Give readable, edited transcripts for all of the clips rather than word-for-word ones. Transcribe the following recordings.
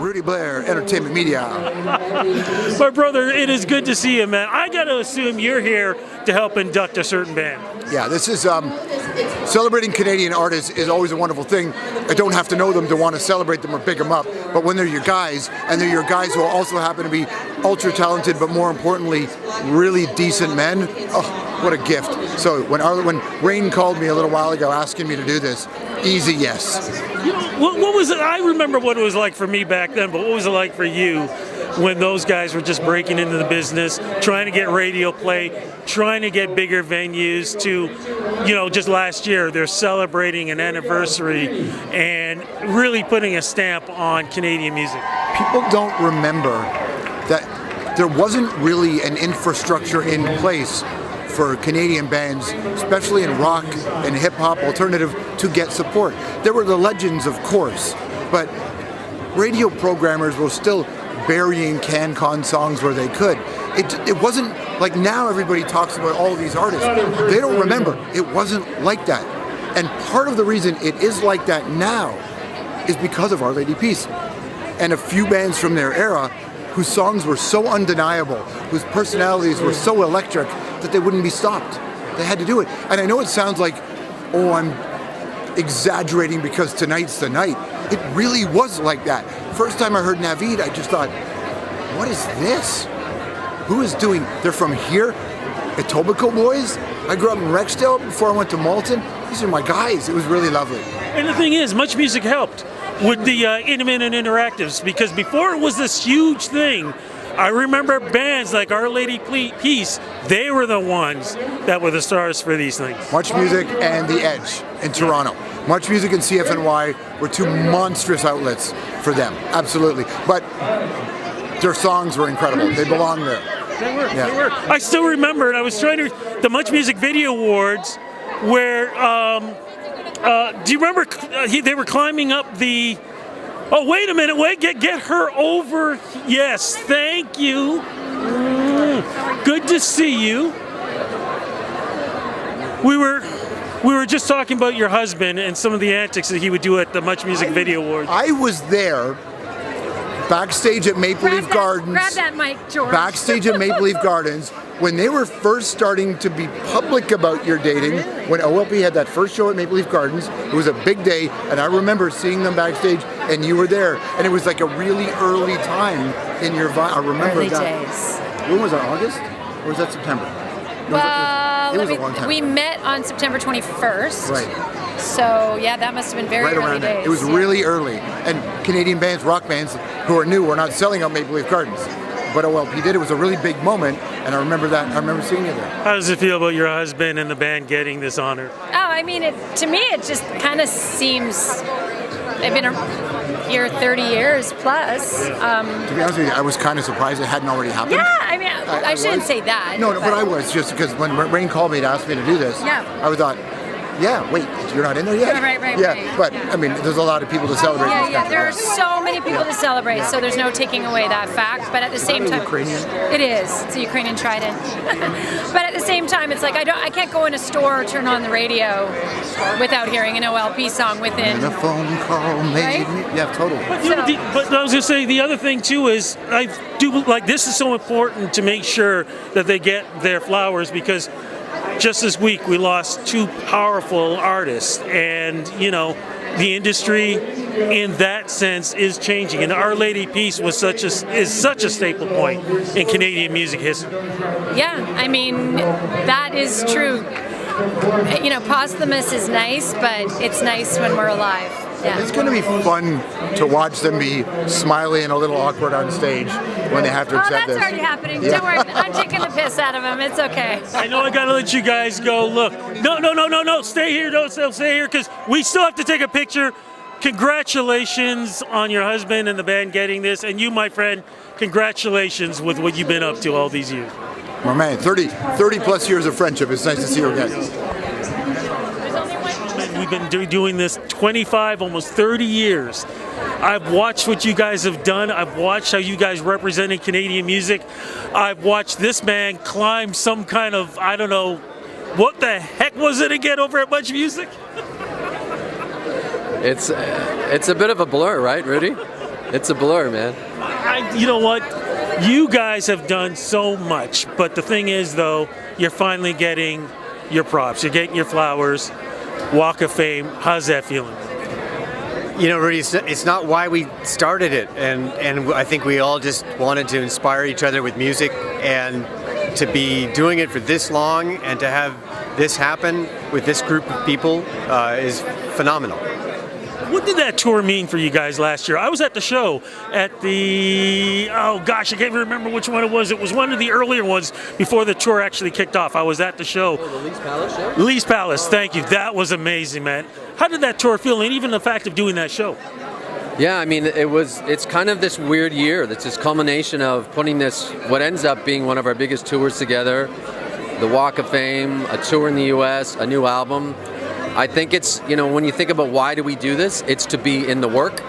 Rudy Blair, Entertainment Media. My brother, it is good to see you, man. I got to assume you're here to help induct a certain band. Yeah, this is celebrating Canadian artists is always a wonderful thing. I don't have to know them to want to celebrate them or pick them up, but when they're your guys, and they're your guys who also happen to be ultra talented, but more importantly, really decent men, oh, what a gift. So when Rain called me a little while ago asking me to do this, easy yes. You know, what was it? I remember what it was like for me back then, but what was it like for you when those guys were just breaking into the business, trying to get radio play, trying to get bigger venues to, you know, just last year, they're celebrating an anniversary and really putting a stamp on Canadian music. People don't remember that there wasn't really an infrastructure in place for Canadian bands, especially in rock and hip-hop alternative, to get support. There were the legends, of course, but radio programmers were still burying CanCon songs where they could. It wasn't like now everybody talks about all these artists. They don't remember. It wasn't like that. And part of the reason it is like that now is because of Our Lady Peace and a few bands from their era whose songs were so undeniable, whose personalities were so electric that they wouldn't be stopped. They had to do it. And I know it sounds like, oh, I'm exaggerating because tonight's the night. It really was like that. First time I heard Navid, I just thought, what is this? Who is doing, they're from here? Etobicoke boys? I grew up in Rexdale before I went to Malton. These are my guys. It was really lovely. And the thing is, Much Music helped with the intimate and interactives, because before it was this huge thing, I remember bands like Our Lady Peace, they were the ones that were the stars for these things. Much Music and The Edge in Toronto. Much Music and CFNY were two monstrous outlets for them, absolutely. But their songs were incredible. They belong there. They were. I still remember, and I was trying to, the Much Music Video Awards, where, do you remember they were climbing up the, oh, wait a minute, get her over. Yes, thank you. Good to see you. We were just talking about your husband and some of the antics that he would do at the Much Music Video Awards. I was there backstage at Maple Leaf Gardens. Grab that mic, George. Backstage at Maple Leaf Gardens when they were first starting to be public about your dating. Really? When OLP had that first show at Maple Leaf Gardens, it was a big day, and I remember seeing them backstage, and you were there, and it was like a really early time in your I remember early that. days. When was that? August, or was that September? No, Well, it was a long time we ago. met on September 21st. Right. So yeah, that must have been very Right early around days. that. It was really early. And Canadian bands, rock bands who are new, were not selling out Maple Leaf Gardens. But OLP did. It was a really big moment, and I remember that. I remember seeing you there. How does it feel about your husband and the band getting this honor? Oh, I mean, to me, it just kind of seems, they've been here 30 years plus. To be honest with you, I was kind of surprised it hadn't already happened. Yeah, I mean, I shouldn't was. say that. No, but I was, just because when Rain called me to ask me to do this, Yeah. I thought, yeah, wait, you're not in there yet? Right, Yeah, right. but, I mean, there's a lot of people to celebrate. Yeah, this yeah, kind there are of thing. so many people to celebrate, so there's no taking away that fact. But at the same time, Ukrainian? it is. It's a Ukrainian trident. But at the same time, it's like I can't go in a store or turn on the radio without hearing an OLP song within. And a phone call made Right? me. Yeah, totally. But, you know, but I was going to say, the other thing too is, I do like, this is so important to make sure that they get their flowers, because just this week we lost two powerful artists, and you know, the industry in that sense is changing, and Our Lady Peace is such a staple point in Canadian music history. Yeah, I mean, that is true. You know, posthumous is nice, but it's nice when we're alive. Yeah. It's going to be fun to watch them be smiley and a little awkward on stage when they have to Oh, accept that's this. already happening. Yeah. Don't worry, I'm taking the piss out of him. It's okay. I know I gotta let you guys go. Look, no, stay here, don't stay here, because we still have to take a picture. Congratulations on your husband and the band getting this, and you, my friend, congratulations with what you've been up to all these years. My man, 30 plus years of friendship. It's nice to see you again. We've been doing this 25, almost 30 years. I've watched what you guys have done. I've watched how you guys represented Canadian music. I've watched this man climb some kind of, I don't know, what the heck was it again over at Much Music? It's a bit of a blur, right, Rudy? It's a blur, man. You know what? You guys have done so much, but the thing is, though, you're finally getting your props. You're getting your flowers. Walk of Fame. How's that feeling? You know, Rudy, it's not why we started it, and I think we all just wanted to inspire each other with music, and to be doing it for this long and to have this happen with this group of people is phenomenal. What did that tour mean for you guys last year? I was at the show at the, oh gosh, I can't even remember which one it was. It was one of the earlier ones before the tour actually kicked off. I was at the show. Oh, the Lee's Palace show? Lee's Palace, thank you. That was amazing, man. How did that tour feel, and even the fact of doing that show? Yeah, I mean, it's kind of this weird year. It's this culmination of putting this, what ends up being one of our biggest tours together, the Walk of Fame, a tour in the U.S., a new album. I think it's, you know, when you think about why do we do this, it's to be in the work.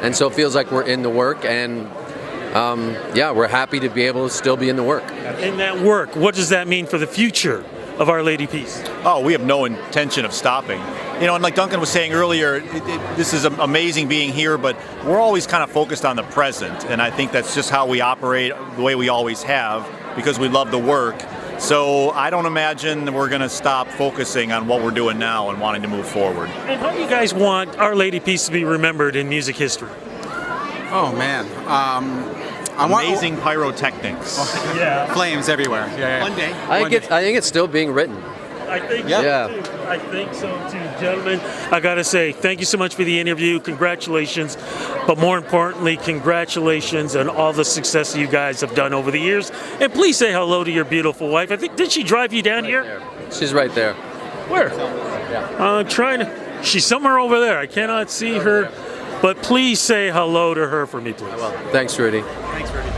And so it feels like we're in the work, and yeah, we're happy to be able to still be in the work. In that work, what does that mean for the future of Our Lady Peace? Oh, we have no intention of stopping. You know, and like Duncan was saying earlier, this is amazing being here, but we're always kind of focused on the present. And I think that's just how we operate, the way we always have, because we love the work. So I don't imagine we're going to stop focusing on what we're doing now and wanting to move forward. And how do you guys want Our Lady Peace to be remembered in music history? Oh man, Amazing pyrotechnics. Yeah. Flames everywhere. Yeah. One day. I think it's still being written. I think Yeah. so too. I think so too. Gentlemen, I got to say, thank you so much for the interview. Congratulations. But more importantly, congratulations on all the success you guys have done over the years. And please say hello to your beautiful wife. I think, did she drive you down here? There. She's right there. Where? I'm trying to. She's somewhere over there. I cannot see her. But please say hello to her for me, please. Thanks, Rudy. Thanks, Rudy.